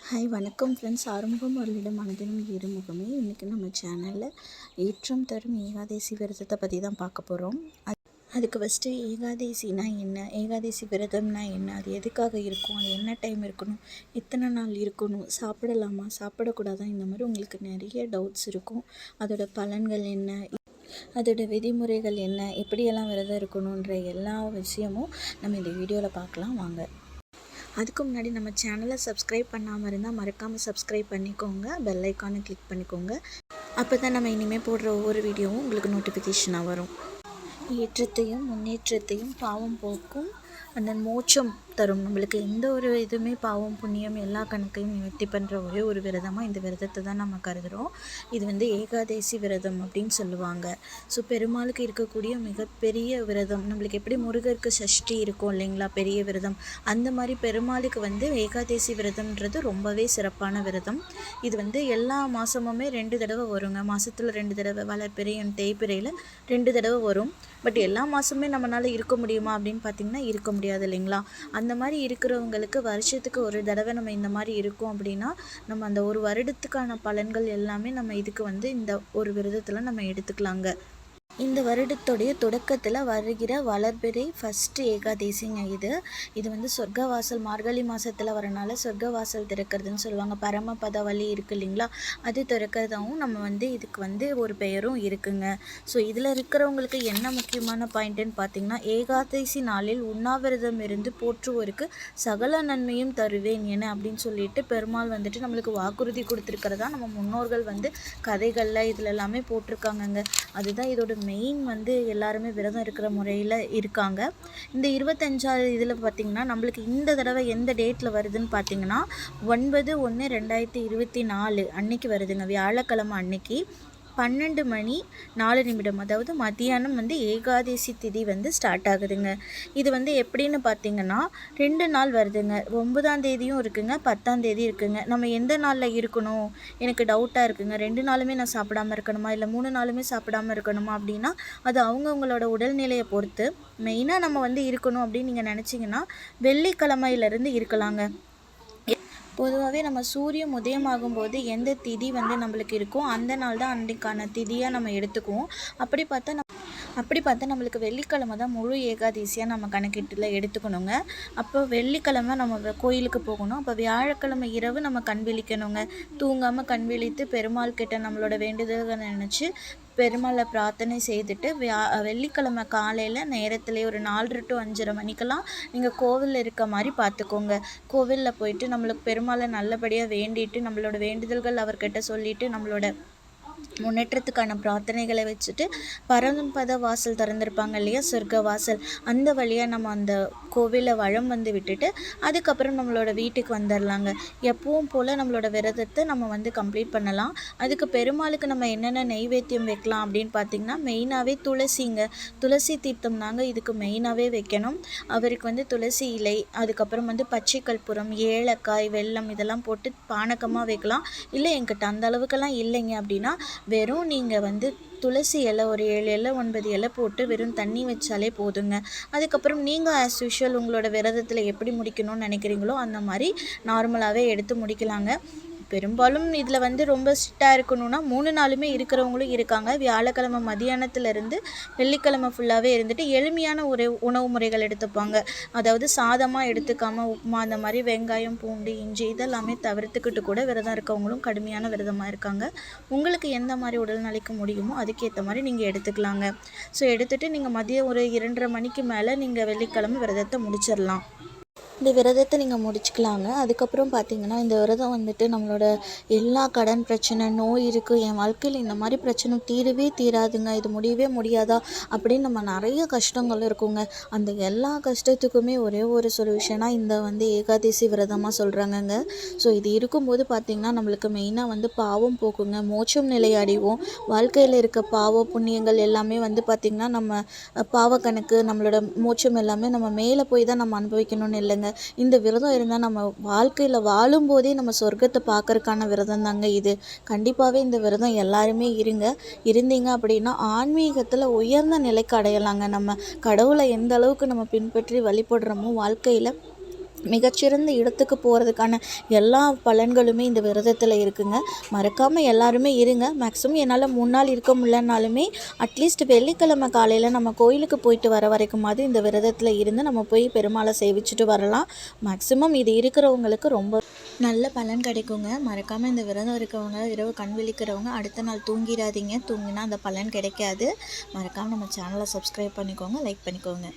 Hi வணக்கம் friends. Arumugam அவர்களிடம் மனதிலும் ஏறுமுகமே. இன்றைக்கி நம்ம சேனலில் ஏற்றம் தரும் ஏகாதசி விரதத்தை பற்றி தான் பார்க்க போகிறோம். அதுக்கு ஃபஸ்ட்டு ஏகாதசினா என்ன, ஏகாதசி விரதம்னா என்ன, அது எதுக்காக இருக்கும், அது என்ன டைம் இருக்கணும், எத்தனை நாள் இருக்கணும், சாப்பிடலாமா சாப்பிடக்கூடாதா, இந்த மாதிரி உங்களுக்கு நிறைய டவுட்ஸ் இருக்கும். அதோட பலன்கள் என்ன, அதோட விதிமுறைகள் என்ன, எப்படியெல்லாம் விரதம் இருக்கணுன்ற எல்லா விஷயமும் நம்ம இந்த வீடியோவில் பார்க்கலாம் வாங்க. அதுக்கு முன்னாடி நம்ம சேனலை சப்ஸ்கிரைப் பண்ணாமல் இருந்தால் மறக்காமல் சப்ஸ்கிரைப் பண்ணிக்கோங்க, பெல் ஐக்கானை கிளிக் பண்ணிக்கோங்க. அப்போ தான் நம்ம இனிமேல் போடுற ஒவ்வொரு வீடியோவும் உங்களுக்கு நோட்டிஃபிகேஷனாக வரும். ஏற்றத்தையும் முன்னேற்றத்தையும் பாவம் போக்கும் அந்த மோட்சம் தரும். நம்மளுக்கு எந்த ஒரு இதுவுமே பாவம் புண்ணியம் எல்லா கணக்கையும் நிவர்த்தி பண்ணுற ஒரே ஒரு விரதமாக இந்த விரதத்தை தான் நம்ம கருதுகிறோம். இது வந்து ஏகாதசி விரதம் அப்படின்னு சொல்லுவாங்க. ஸோ பெருமாளுக்கு இருக்கக்கூடிய மிகப்பெரிய விரதம். நம்மளுக்கு எப்படி முருகருக்கு சஷ்டி இருக்கும் இல்லைங்களா, பெரிய விரதம், அந்த மாதிரி பெருமாளுக்கு வந்து ஏகாதசி விரதம்ன்றது ரொம்பவே சிறப்பான விரதம். இது வந்து எல்லா மாதமுமே 2 தடவை வருங்க. மாதத்தில் 2 தடவை, வளர்பிறை தேய்பிறையில் 2 தடவை வரும். பட் எல்லா மாதமே நம்மளால் இருக்க முடியுமா அப்படின்னு பார்த்திங்கன்னா இருக்க முடியாது இல்லைங்களா. அந்த மாதிரி இருக்கிறவங்களுக்கு வருஷத்துக்கு ஒரு தடவை நம்ம இந்த மாதிரி இருக்கோம் அப்படின்னா நம்ம அந்த ஒரு வருடத்துக்கான பலன்கள் எல்லாமே நம்ம இதுக்கு வந்து இந்த ஒரு விரதத்தில் நம்ம எடுத்துக்கலாங்க. இந்த வருடத்துடைய தொடக்கத்தில் வருகிற வளர்பிறை ஃபஸ்ட்டு ஏகாதசிங்க இது வந்து சொர்க்கவாசல் மார்கழி மாதத்தில் வரனால சொர்க்கவாசல் திறக்கிறதுன்னு சொல்லுவாங்க. பரமபத வழி இருக்குது இல்லைங்களா, அது திறக்கிறதாகவும் நம்ம வந்து இதுக்கு வந்து ஒரு பெயரும் இருக்குங்க. ஸோ இதில் இருக்கிறவங்களுக்கு என்ன முக்கியமான பாயிண்ட்டுன்னு பார்த்திங்கன்னா, ஏகாதசி நாளில் உண்ணாவிரதம் இருந்து போற்றுவோருக்கு சகல நன்மையும் தருவேன் என அப்படின்னு சொல்லிட்டு பெருமாள் வந்துட்டு நம்மளுக்கு வாக்குறுதி கொடுத்துருக்கிறதா நம்ம முன்னோர்கள் வந்து கதைகளில் இதில் எல்லாமே போட்டிருக்காங்கங்க. அதுதான் இதோட மெயின் வந்து எல்லாருமே விரதம் இருக்கிற முறையில் இருக்காங்க. இந்த 25வது இதில் பார்த்திங்கன்னா நம்மளுக்கு இந்த தடவை எந்த டேட்டில் வருதுன்னு பார்த்திங்கன்னா 9/1/2024 அன்னைக்கு வருதுங்க. வியாழக்கிழமை அன்னைக்கு 12 மணி 4 அதாவது மத்தியானம் வந்து ஏகாதசி திதி வந்து ஸ்டார்ட் ஆகுதுங்க. இது வந்து எப்படின்னு பார்த்திங்கன்னா 2 நாள் வருதுங்க. 9ஆம் தேதியும் இருக்குங்க, 10ஆம் தேதி இருக்குங்க. நம்ம எந்த நாளில் இருக்கணும் எனக்கு டவுட்டாக இருக்குங்க. 2 நாளுமே நான் சாப்பிடாமல் இருக்கணுமா இல்லை 3 நாளுமே சாப்பிடாமல் இருக்கணுமா அப்படின்னா அது அவங்கவுங்களோட உடல்நிலையை பொறுத்து. மெயினாக நம்ம வந்து இருக்கணும் அப்படின்னு நீங்கள் நினச்சிங்கன்னா வெள்ளிக்கிழமையிலேருந்து இருக்கலாங்க. பொதுவாகவே நம்ம சூரியன் உதயமாகும்போது எந்த திதி வந்து நம்மளுக்கு இருக்கோ அந்த நாள் தான் அன்றைக்கான திதியாக நம்ம எடுத்துக்குவோம். அப்படி பார்த்தா நம்மளுக்கு வெள்ளிக்கிழமை தான் முழு ஏகாதசியாக நம்ம கணக்கீட்டில் எடுத்துக்கணுங்க. அப்போ வெள்ளிக்கிழமை நம்ம கோயிலுக்கு போகணும். அப்போ வியாழக்கிழமை இரவு நம்ம கண் விழிக்கணுங்க. தூங்காமல் கண் விழித்து பெருமாள் கிட்ட நம்மளோட வேண்டுதல்களை நினச்சி பெருமாளை பிரார்த்தனை செய்துட்டு வெள்ளிக்கிழமை காலையில் நேரத்துலேயே ஒரு 4 to 5:30 மணிக்கெல்லாம் நீங்கள் கோவிலில் இருக்க மாதிரி பார்த்துக்கோங்க. கோவிலில் போயிட்டு நம்மளுக்கு பெருமாளை நல்லபடியாக வேண்டிட்டு நம்மளோட வேண்டுதல்கள் அவர்கிட்ட சொல்லிவிட்டு நம்மளோட முன்னேற்றத்துக்கான பிரார்த்தனைகளை வச்சுட்டு பரமபத வாசல் திறந்திருப்பாங்க இல்லையா, சொர்க்க வாசல், அந்த வழியாக நம்ம அந்த கோவிலில் வளம் வந்து விட்டுட்டு அதுக்கப்புறம் நம்மளோட வீட்டுக்கு வந்துடலாங்க. எப்பவும் போல் நம்மளோட விரதத்தை நம்ம வந்து கம்ப்ளீட் பண்ணலாம். அதுக்கு பெருமாளுக்கு நம்ம என்னென்ன நெய்வேத்தியம் வைக்கலாம் அப்படின்னு பார்த்திங்கன்னா மெயினாகவே துளசிங்க, துளசி தீர்த்தம் தாங்க இதுக்கு மெயினாகவே வைக்கணும். அவருக்கு வந்து துளசி இலை, அதுக்கப்புறம் வந்து பச்சை கற்பூரம், ஏலக்காய், வெல்லம் இதெல்லாம் போட்டு பானகமாக வைக்கலாம். இல்லை என்கிட்ட அந்த அளவுக்கெல்லாம் இல்லைங்க அப்படின்னா வெறும் நீங்கள் வந்து துளசி இலை ஒரு 7 இலை 9 இலை போட்டு வெறும் தண்ணி வச்சாலே போதுங்க. அதுக்கப்புறம் நீங்கள் ஆஸ் யூஷுவல் உங்களோட விரதத்தில் எப்படி முடிக்கணும்னு நினைக்கிறீங்களோ அந்த மாதிரி நார்மலாகவே எடுத்து முடிக்கலாங்க. பெரும்பாலும் இதில் வந்து ரொம்ப ஸ்ட்ரிக்டாக இருக்கணும்னா 3 நாளுமே இருக்கிறவங்களும் இருக்காங்க. வியாழக்கிழமை மதியானத்துலேருந்து வெள்ளிக்கிழமை ஃபுல்லாகவே இருந்துட்டு எளிமையான ஒரு உணவு முறைகள் எடுத்துப்பாங்க. அதாவது சாதமாக எடுத்துக்காமல் உப்புமா, அந்த மாதிரி வெங்காயம் பூண்டு இஞ்சி இதெல்லாமே தவிர்த்துக்கிட்டு கூட விரதம் இருக்கவங்களும் கடுமையான விரதமாக இருக்காங்க. உங்களுக்கு எந்த மாதிரி உடல்நிலைக்கு முடியுமோ அதுக்கேற்ற மாதிரி நீங்கள் எடுத்துக்கலாங்க. ஸோ எடுத்துகிட்டு நீங்கள் மதியம் ஒரு 2:30 மணிக்கு மேலே நீங்கள் வெள்ளிக்கிழமை விரதத்தை முடிச்சிடலாம். இந்த விரதத்தை நீங்கள் முடிச்சுக்கலாங்க. அதுக்கப்புறம் பார்த்திங்கன்னா இந்த விரதம் வந்துட்டு நம்மளோட எல்லா கடன் பிரச்சனை, நோய் இருக்குது, என் வாழ்க்கையில் இந்த மாதிரி பிரச்சனை தீரவே தீராதுங்க, இது முடியவே முடியாதா அப்படின்னு நம்ம நிறைய கஷ்டங்கள் இருக்குங்க. அந்த எல்லா கஷ்டத்துக்குமே ஒரே ஒரு சொல்யூஷனாக இந்த வந்து ஏகாதசி விரதமாக சொல்கிறாங்கங்க. ஸோ இது இருக்கும்போது பார்த்திங்கன்னா நம்மளுக்கு மெயினாக வந்து பாவம் போக்குங்க, மோட்சம் நிலை அடைவோம். வாழ்க்கையில் இருக்க பாவ புண்ணியங்கள் எல்லாமே வந்து பார்த்திங்கன்னா நம்ம பாவக்கணக்கு, நம்மளோட மோட்சம் எல்லாமே நம்ம மேலே போய் தான் நம்ம அனுபவிக்கணும்னு இல்லைங்க. இந்த விரதம் இருந்தால் நம்ம வாழ்க்கையில் வாழும்போதே நம்ம சொர்க்கத்தை பார்க்கறதுக்கான விரதம் தாங்க இது. கண்டிப்பாகவே இந்த விரதம் எல்லாருமே இருந்தீங்க அப்படின்னா ஆன்மீகத்தில் உயர்ந்த நிலைக்கு அடையலாங்க. நம்ம கடவுளை எந்த அளவுக்கு நம்ம பின்பற்றி வழிபடுறோமோ வாழ்க்கையில் மிகச்சிறந்த இடத்துக்கு போகிறதுக்கான எல்லா பலன்களுமே இந்த விரதத்தில் இருக்குங்க. மறக்காமல் எல்லாருமே இருங்க. மேக்ஸிமம் என்னால் 3 நாள் இருக்க முடியலனாலுமே அட்லீஸ்ட் வெள்ளிக்கிழமை காலையில் நம்ம கோயிலுக்கு போயிட்டு வர வரைக்குமாவது இந்த விரதத்தில் இருந்து நம்ம போய் பெருமாளை சேவிச்சுட்டு வரலாம். மேக்ஸிமம் இது இருக்கிறவங்களுக்கு ரொம்ப நல்ல பலன் கிடைக்குங்க. மறக்காமல் இந்த விரதம் இருக்கவங்க, இரவு கண் விழிக்கிறவங்க அடுத்த நாள் தூங்கிடாதீங்க. தூங்கினா அந்த பலன் கிடைக்காது. மறக்காமல் நம்ம சேனலை சப்ஸ்கிரைப் பண்ணிக்கோங்க, லைக் பண்ணிக்கோங்க.